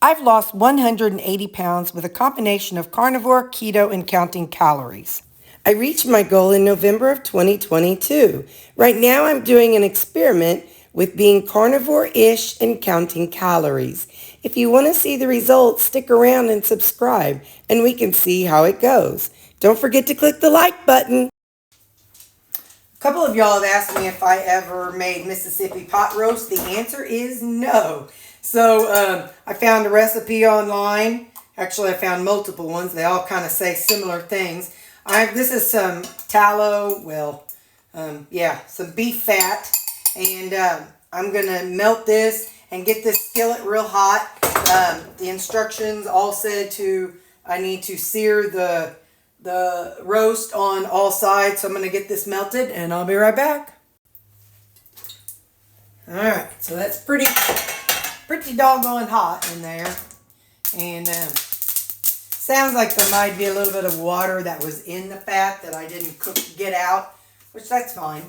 I've lost 180 pounds with a combination of carnivore, keto, and counting calories. I reached my goal in November of 2022. Right now I'm doing an experiment with being carnivore-ish and counting calories. If you want to see the results, stick around and subscribe, and we can see how it goes. Don't forget to click the like button. A couple of y'all have asked me if I ever made Mississippi pot roast. The answer is no. So I found a recipe online. Actually, I found multiple ones. They all kind of say similar things. This is some tallow, some beef fat. And I'm going to melt this and get this skillet real hot. The instructions all said I need to sear the roast on all sides. So I'm going to get this melted and I'll be right back. Alright, so that's pretty doggone hot in there. And sounds like there might be a little bit of water that was in the fat that I didn't get out, which that's fine.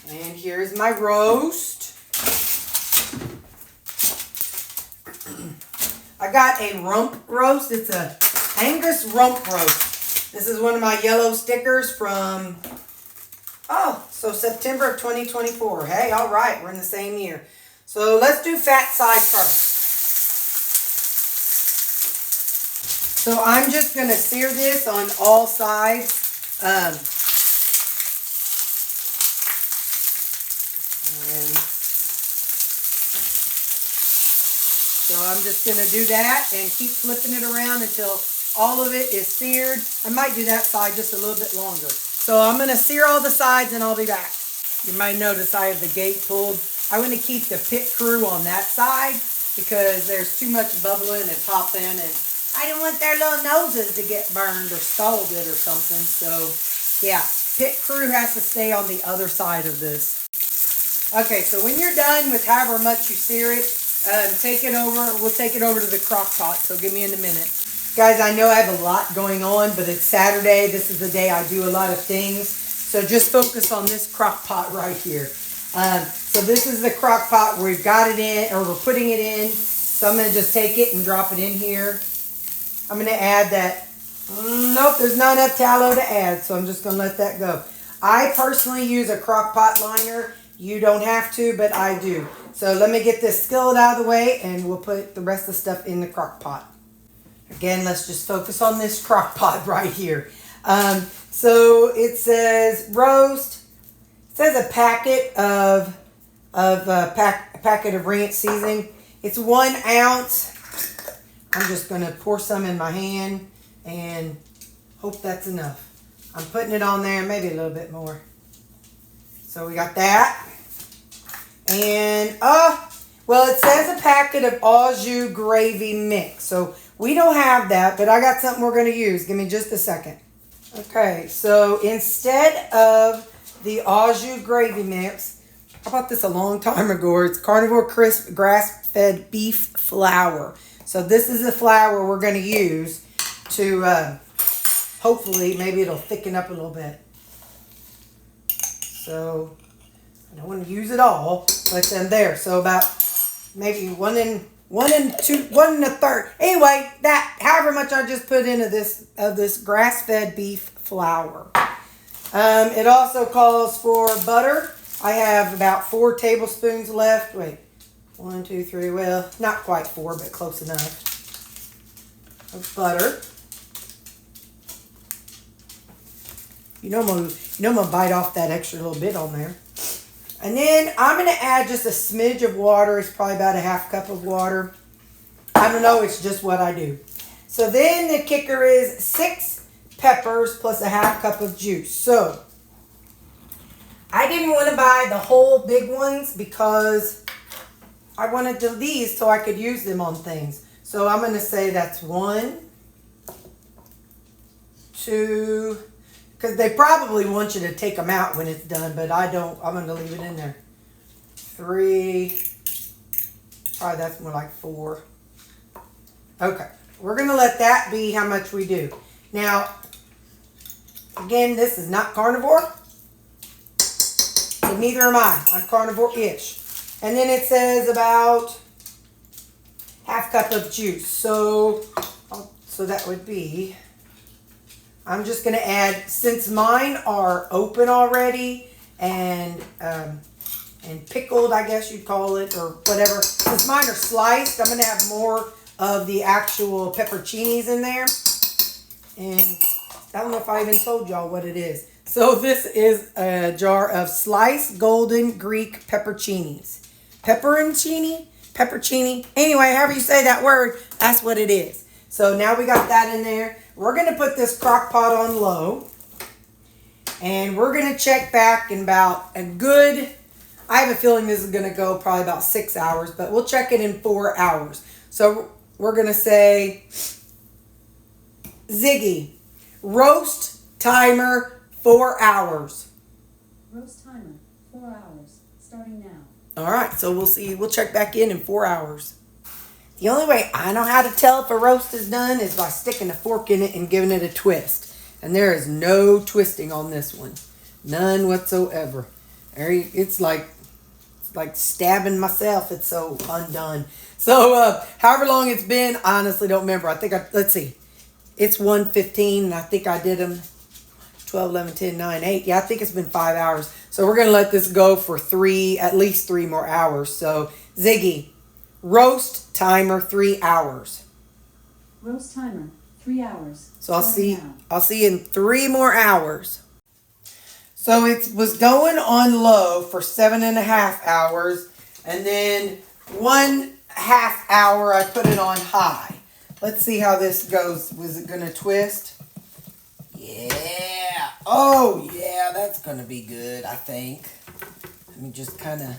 And here's my roast. I got a rump roast. It's a Angus rump roast. This is one of my yellow stickers from, September of 2024. Hey, all right, we're in the same year. So let's do fat side first. So I'm just going to sear this on all sides. So I'm just going to do that and keep flipping it around until all of it is seared. I might do that side just a little bit longer. So I'm going to sear all the sides and I'll be back. You might notice I have the gate pulled. I want to keep the pit crew on that side because there's too much bubbling and popping, and I don't want their little noses to get burned or scalded or something. So yeah, pit crew has to stay on the other side of this. Okay, so when you're done with however much you sear it, take it over. We'll take it over to the crock pot, so give me in a minute. Guys, I know I have a lot going on, but it's Saturday. This is the day I do a lot of things. So just focus on this crock pot right here. So this is the crock pot where we've got it in, or we're putting it in. So I'm going to just take it and drop it in here. I'm going to add that. Nope, there's not enough tallow to add, so I'm just going to let that go. I personally use a crock pot liner. You don't have to, but I do. So let me get this skillet out of the way, and we'll put the rest of the stuff in the crock pot. Again, let's just focus on this crock pot right here. So it says roast. It says a packet of packet of ranch seasoning. It's 1 ounce. I'm just going to pour some in my hand and hope that's enough. I'm putting it on there, maybe a little bit more. So we got that. And, it says a packet of au jus gravy mix. So we don't have that, but I got something we're going to use. Give me just a second. Okay, so instead of the au jus gravy mix, I bought this a long time ago. It's carnivore crisp grass-fed beef flour. So this is the flour we're going to use to, hopefully, maybe it'll thicken up a little bit. So I don't want to use it all, but then there. So about maybe one and a third. Anyway, that however much I just put into this grass-fed beef flour. It also calls for butter. I have about 4 tablespoons left. Wait, 1, 2, 3. Well, not quite 4, but close enough. Of butter. You know I'm gonna bite off that extra little bit on there. And then I'm gonna add just a smidge of water. It's probably about a half cup of water. I don't know, it's just what I do. So then the kicker is 6 peppers plus a half cup of juice. So I didn't want to buy the whole big ones because I wanted these so I could use them on things. So I'm going to say that's 1, 2, because they probably want you to take them out when it's done, but I don't. I'm going to leave it in there. 3, probably that's more like 4. Okay, we're going to let that be how much we do. Now, again, this is not carnivore, but neither am I. I'm carnivore-ish. And then it says about half cup of juice. So that would be, I'm just going to add, since mine are open already and pickled, I guess you'd call it, or whatever. Since mine are sliced, I'm going to have more of the actual pepperoncinis in there. And I don't know if I even told y'all what it is. So this is a jar of sliced golden Greek pepperoncinis. Pepperoncini. Anyway, however you say that word, that's what it is. So now we got that in there. We're going to put this crock pot on low. And we're going to check back in about a good, I have a feeling this is going to go probably about 6 hours, but we'll check it in 4 hours. So we're going to say, Ziggy, roast timer 4 hours. Roast timer 4 hours, starting now. All right, so we'll see. We'll check back in 4 hours. The only way I know how to tell if a roast is done is by sticking a fork in it and giving it a twist. And there is no twisting on this one. None whatsoever. It's like stabbing myself. It's so undone. So, however long it's been, I honestly don't remember. Let's see. It's 1:15, and I think I did them 12, 11, 10, 9, 8. Yeah, I think it's been 5 hours. So we're going to let this go for at least 3 more hours. So, Ziggy, roast timer 3 hours. Roast timer 3 hours. So I'll see you in 3 more hours. So it was going on low for 7.5 hours, and then 1/2 hour I put it on high. Let's see how this goes. Was it gonna twist? Yeah. Oh yeah, that's gonna be good, I think. Let me just kind of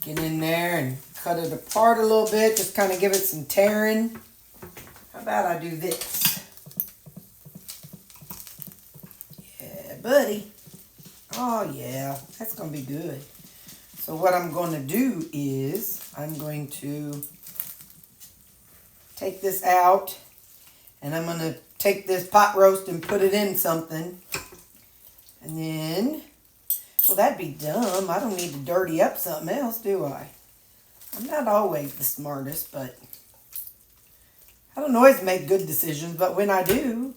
get in there and cut it apart a little bit. Just kind of give it some tearing. How about I do this? Yeah, buddy. Oh yeah, that's gonna be good. So what I'm going to do is I'm going to take this out, and I'm going to take this pot roast and put it in something. And then, well, that'd be dumb. I don't need to dirty up something else, do I? I'm not always the smartest, but I don't always make good decisions, but when I do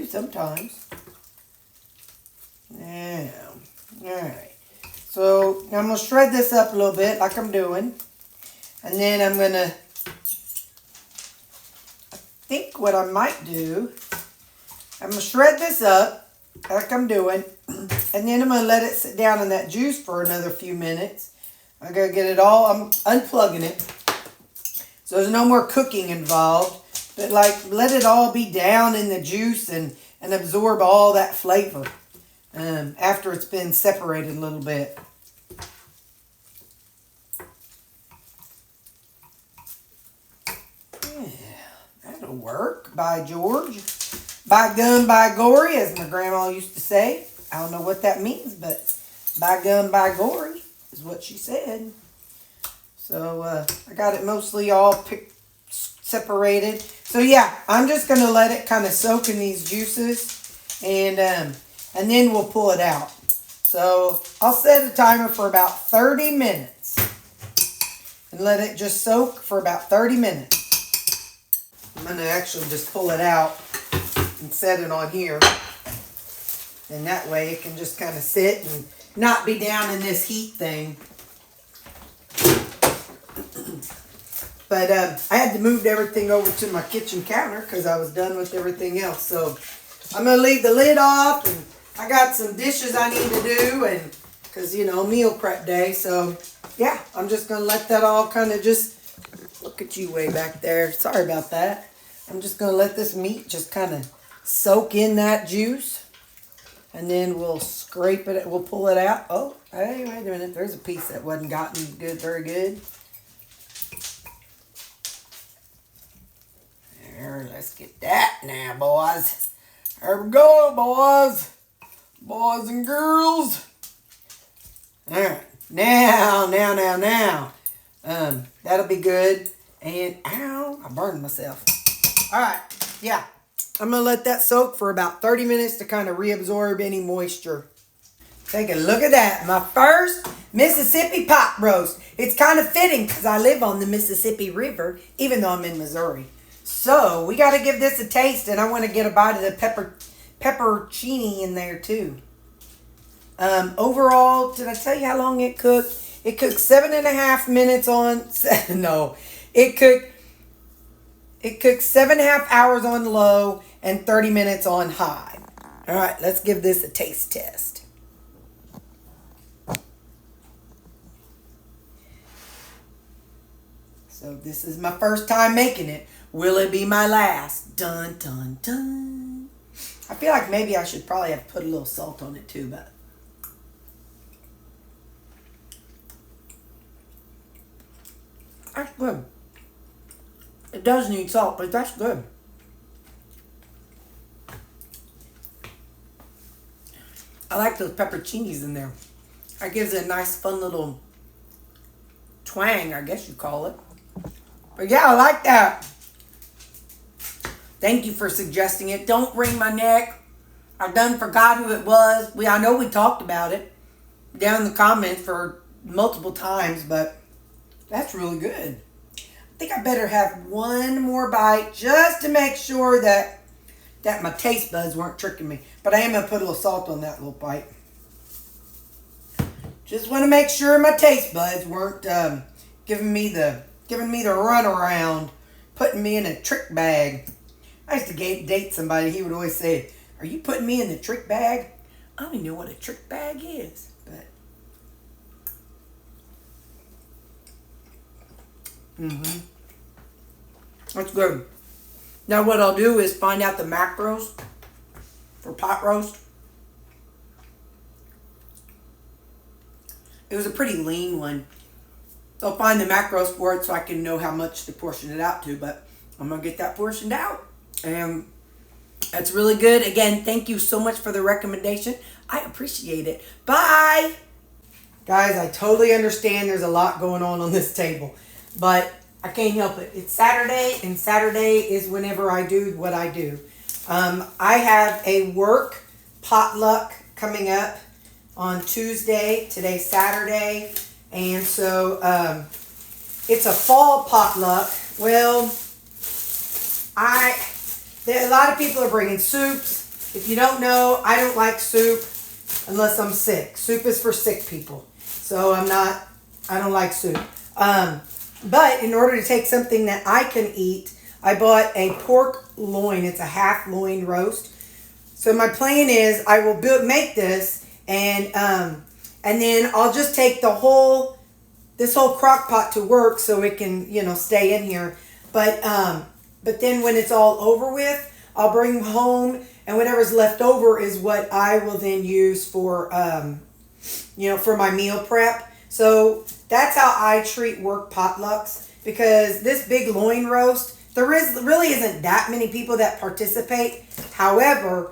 sometimes. Now, all right. So I'm going to shred this up a little bit like I'm doing. And then I'm going to, I think what I might do, I'm going to shred this up like I'm doing. And then I'm going to let it sit down in that juice for another few minutes. I'm going to get it all, I'm unplugging it. So there's no more cooking involved. But like, let it all be down in the juice and absorb all that flavor. After it's been separated a little bit. Yeah, that'll work. By George. By gum, by gory, as my grandma used to say. I don't know what that means, but by gum, by gory is what she said. So I got it mostly all separated. So yeah, I'm just going to let it kind of soak in these juices. And then we'll pull it out. So I'll set a timer for about 30 minutes. And let it just soak for about 30 minutes. I'm going to actually just pull it out and set it on here. And that way it can just kind of sit and not be down in this heat thing. But I had to move everything over to my kitchen counter because I was done with everything else. So I'm going to leave the lid off, and I got some dishes I need to do, and because, meal prep day. So, yeah, I'm just going to let that all kind of just, look at you way back there. Sorry about that. I'm just going to let this meat just kind of soak in that juice, and then we'll scrape it. We'll pull it out. Oh, hey, wait a minute. There's a piece that wasn't gotten very good. There, let's get that now, boys. There we go, boys. Boys and girls. All right. Now. That'll be good. And, ow, I burned myself. All right. Yeah. I'm going to let that soak for about 30 minutes to kind of reabsorb any moisture. Take a look at that. My first Mississippi pot roast. It's kind of fitting because I live on the Mississippi River, even though I'm in Missouri. So we got to give this a taste, and I want to get a bite of the pepperoncini in there too. Overall, did I tell you how long it cooked? It cooked 7.5 minutes on. No, it cooked 7.5 hours on low and 30 minutes on high. All right, let's give this a taste test. So this is my first time making it. Will it be my last? Dun, dun, dun. I feel like maybe I should probably have put a little salt on it too, but that's good. It does need salt, but that's good. I like those pepperoncinis in there. That gives it a nice, fun little twang, I guess you call it. But yeah, I like that. Thank you for suggesting it. Don't wring my neck. I done forgot who it was. I know we talked about it down in the comments for multiple times, but that's really good. I think I better have one more bite just to make sure that my taste buds weren't tricking me. But I am going to put a little salt on that little bite. Just want to make sure my taste buds weren't giving me the runaround, putting me in a trick bag. I used to date somebody. He would always say, "Are you putting me in the trick bag?" I don't even know what a trick bag is, but that's good. Now what I'll do is find out the macros for pot roast. It was a pretty lean one. I'll find the macros for it so I can know how much to portion it out to, but I'm going to get that portioned out. And that's really good. Again, thank you so much for the recommendation. I appreciate it. Bye! Guys, I totally understand there's a lot going on this table, but I can't help it. It's Saturday, and Saturday is whenever I do what I do. I have a work potluck coming up on Tuesday. Today's Saturday. And so it's a fall potluck. Well, a lot of people are bringing soups. If you don't know, I don't like soup unless I'm sick. Soup is for sick people. So I don't like soup. But in order to take something that I can eat, I bought a pork loin. It's a half loin roast. So my plan is I will make this and then I'll just take this whole crock pot to work so it can, stay in here. But then when it's all over with, I'll bring home, and whatever's left over is what I will then use for, for my meal prep. So that's how I treat work potlucks, because this big loin roast, really isn't that many people that participate. However,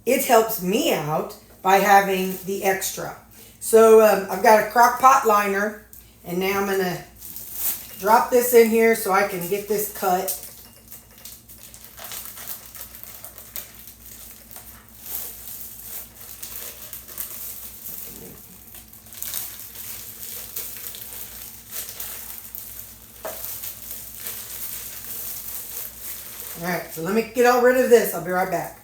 it helps me out by having the extra. So I've got a crock pot liner, and now I'm going to drop this in here so I can get this cut. Alright, so let me get all rid of this. I'll be right back.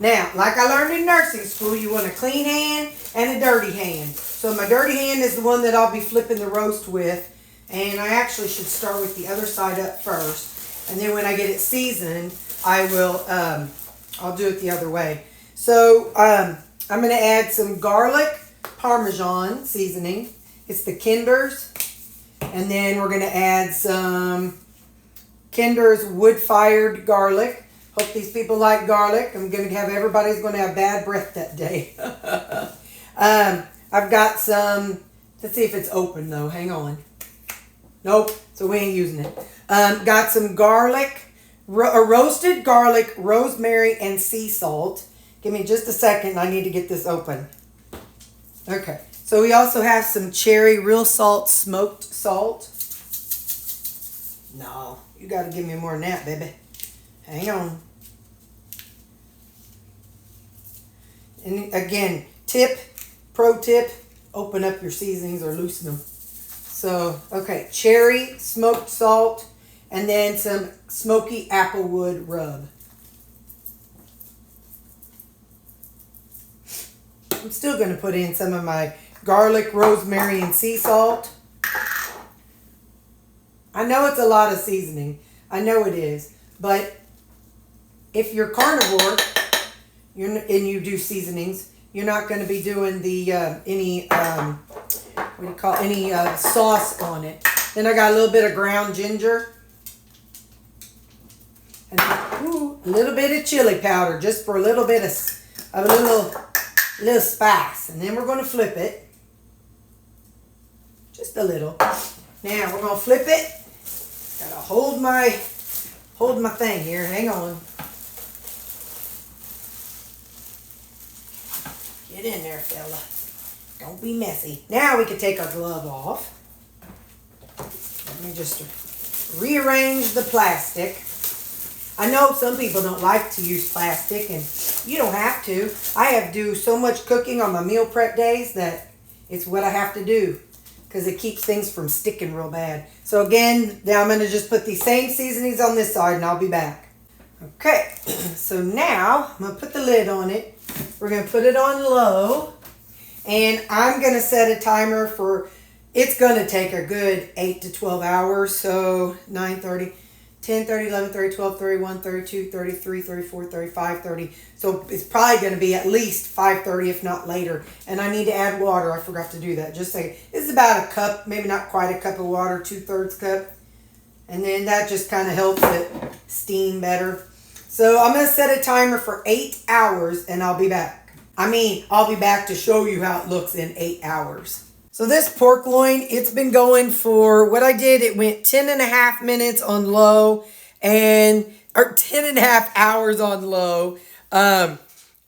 Now, like I learned in nursing school, you want a clean hand and a dirty hand. So my dirty hand is the one that I'll be flipping the roast with. And I actually should start with the other side up first. And then when I get it seasoned, I'll do it the other way. So I'm going to add some garlic Parmesan seasoning. It's the Kinder's. And then we're going to add some Kinder's wood-fired garlic. Hope these people like garlic. Everybody's going to have bad breath that day. I've got some, let's see if it's open though. Hang on. Nope, so we ain't using it. Got some garlic, roasted garlic, rosemary, and sea salt. Give me just a second. I need to get this open. Okay, so we also have some cherry real salt, smoked salt. No, you got to give me more than that, baby. Hang on. And again, pro tip, open up your seasonings or loosen them. So, okay, cherry, smoked salt, and then some smoky applewood rub. I'm still going to put in some of my garlic, rosemary, and sea salt. I know it's a lot of seasoning. I know it is. But if you're carnivore and you do seasonings, you're not going to be doing the any sauce on it. Then I got a little bit of ground ginger and a little bit of chili powder, just for a little bit of a little spice. And then we're going to flip it, just a little. Now we're going to flip it. Gotta hold my thing here. Hang on. Get in there, fella. Don't be messy. Now we can take our glove off. Let me just rearrange the plastic. I know some people don't like to use plastic, and you don't have to. I have to do so much cooking on my meal prep days that it's what I have to do, because it keeps things from sticking real bad. So again, now I'm going to just put these same seasonings on this side, and I'll be back. Okay, so now I'm going to put the lid on it. We're going to put it on low, and I'm going to set a timer for, it's going to take a good 8 to 12 hours. So 9:30, 10:30, 11:30, 12:30, 1:30, 2:30, 3:30, 4:30, 5:30. So it's probably going to be at least 5:30, if not later. And I need to add water. I forgot to do that. Just say this is about a cup, maybe not quite a cup of water, 2/3 cup. And then that just kind of helps it steam better. So I'm going to set a timer for 8 hours, and I'll be back. I'll be back to show you how it looks in 8 hours. So this pork loin, it's been going for, what I did, it went 10.5 minutes on low, or 10.5 hours on low. And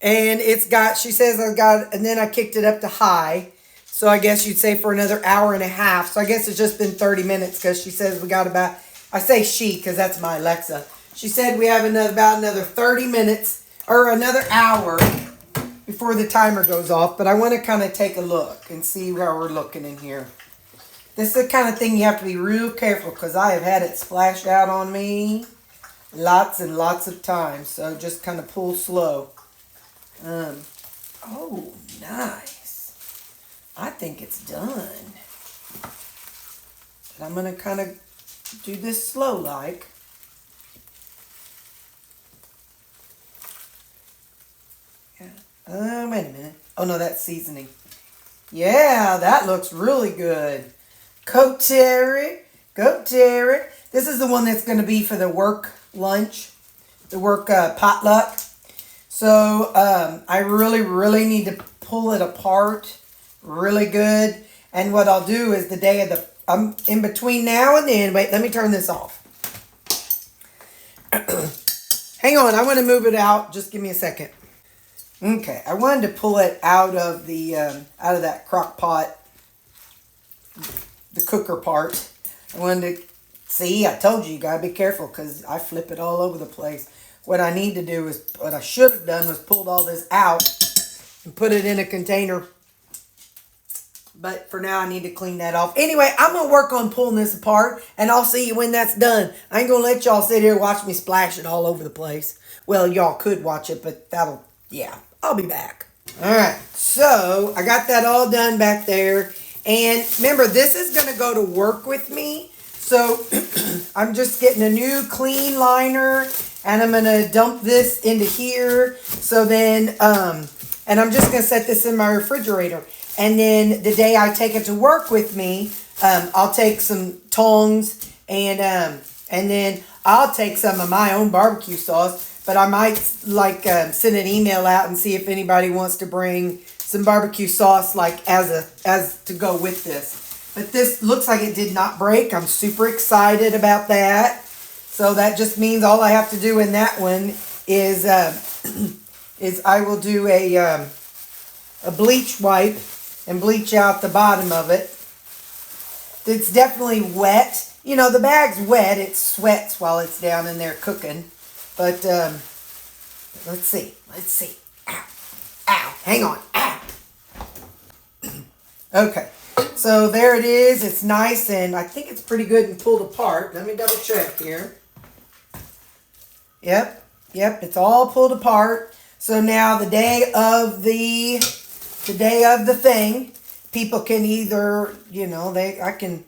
it's got, she says and then I kicked it up to high. So I guess you'd say for another hour and a half. So I guess it's just been 30 minutes, because she says we got about, I say she because that's my Alexa. She said we have about another 30 minutes or another hour before the timer goes off. But I want to kind of take a look and see how we're looking in here. This is the kind of thing you have to be real careful, because I have had it splashed out on me lots and lots of times. So just kind of pull slow. Oh, nice. I think it's done. But I'm going to kind of do this slow like. Yeah. Wait a minute. Oh no, that's seasoning. Yeah, that looks really good. Go Terri. Go Terri. This is the one that's going to be for the work lunch, the work potluck. So I really need to pull it apart really good. And what I'll do is the day of the, I'm in between now and then. Wait, let me turn this off. Hang on, I want to move it out. Just give me a second. Okay, I wanted to pull it out of the out of that crock pot, the cooker part. I wanted to see. I told you gotta be careful, because I flip it all over the place. What I need to do is, what I should have done was pulled all this out and put it in a container. But for now, I need to clean that off. Anyway, I'm gonna work on pulling this apart, and I'll see you when that's done. I ain't gonna let y'all sit here and watch me splash it all over the place. Well, y'all could watch it, but that'll, yeah. I'll be back. All right, so I got that all done back there. And remember, this is going to go to work with me. So I'm just getting a new clean liner, and I'm going to dump this into here. So then, and I'm just going to set this in my refrigerator. And then the day I take it to work with me, I'll take some tongs, and then I'll take some of my own barbecue sauce. But I might send an email out and see if anybody wants to bring some barbecue sauce as to go with this. But this looks like it did not break. I'm super excited about that. So that just means all I have to do in that one is I will do a bleach wipe and bleach out the bottom of it. It's definitely wet. You know, the bag's wet. It sweats while it's down in there cooking. But, let's see. Ow. Hang on. Ow. Okay. So there it is. It's nice, and I think it's pretty good and pulled apart. Let me double check here. Yep, it's all pulled apart. So now the day of the thing, people can either, I can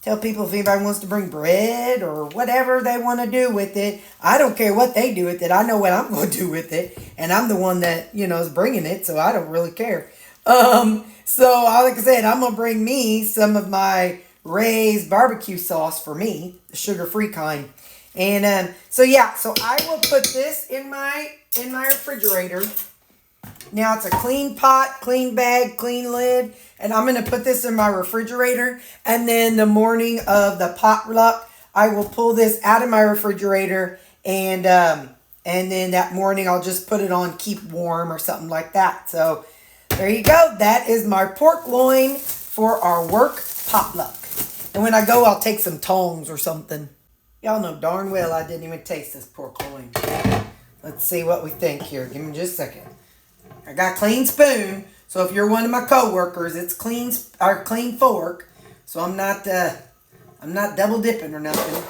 tell people if anybody wants to bring bread or whatever they want to do with it. I don't care what they do with it. I know what I'm going to do with it. And I'm the one that, is bringing it, so I don't really care. So like I said, I'm going to bring me some of my Ray's barbecue sauce for me, the sugar-free kind. And so I will put this in my refrigerator. Now it's a clean pot, clean bag, clean lid, and I'm going to put this in my refrigerator. And then the morning of the potluck, I will pull this out of my refrigerator, and then that morning I'll just put it on keep warm or something like that. So there you go. That is my pork loin for our work potluck. And when I go, I'll take some tongs or something. Y'all know darn well I didn't even taste this pork loin. Let's see what we think here. Give me just a second. I got a clean spoon, so if you're one of my coworkers, it's clean fork. So I'm not double dipping or nothing.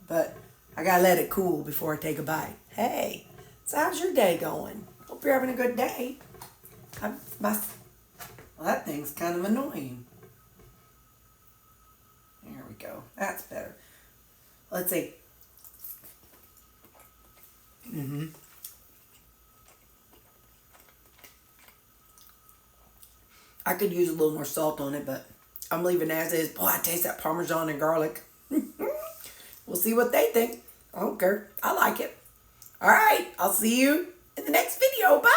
But I gotta let it cool before I take a bite. Hey, so how's your day going? Hope you're having a good day. Well, that thing's kind of annoying. There we go. That's better. Let's see. I could use a little more salt on it, but I'm leaving it as is. Boy, I taste that Parmesan and garlic. We'll see what they think. I don't care. I like it. All right. I'll see you in the next video. Bye.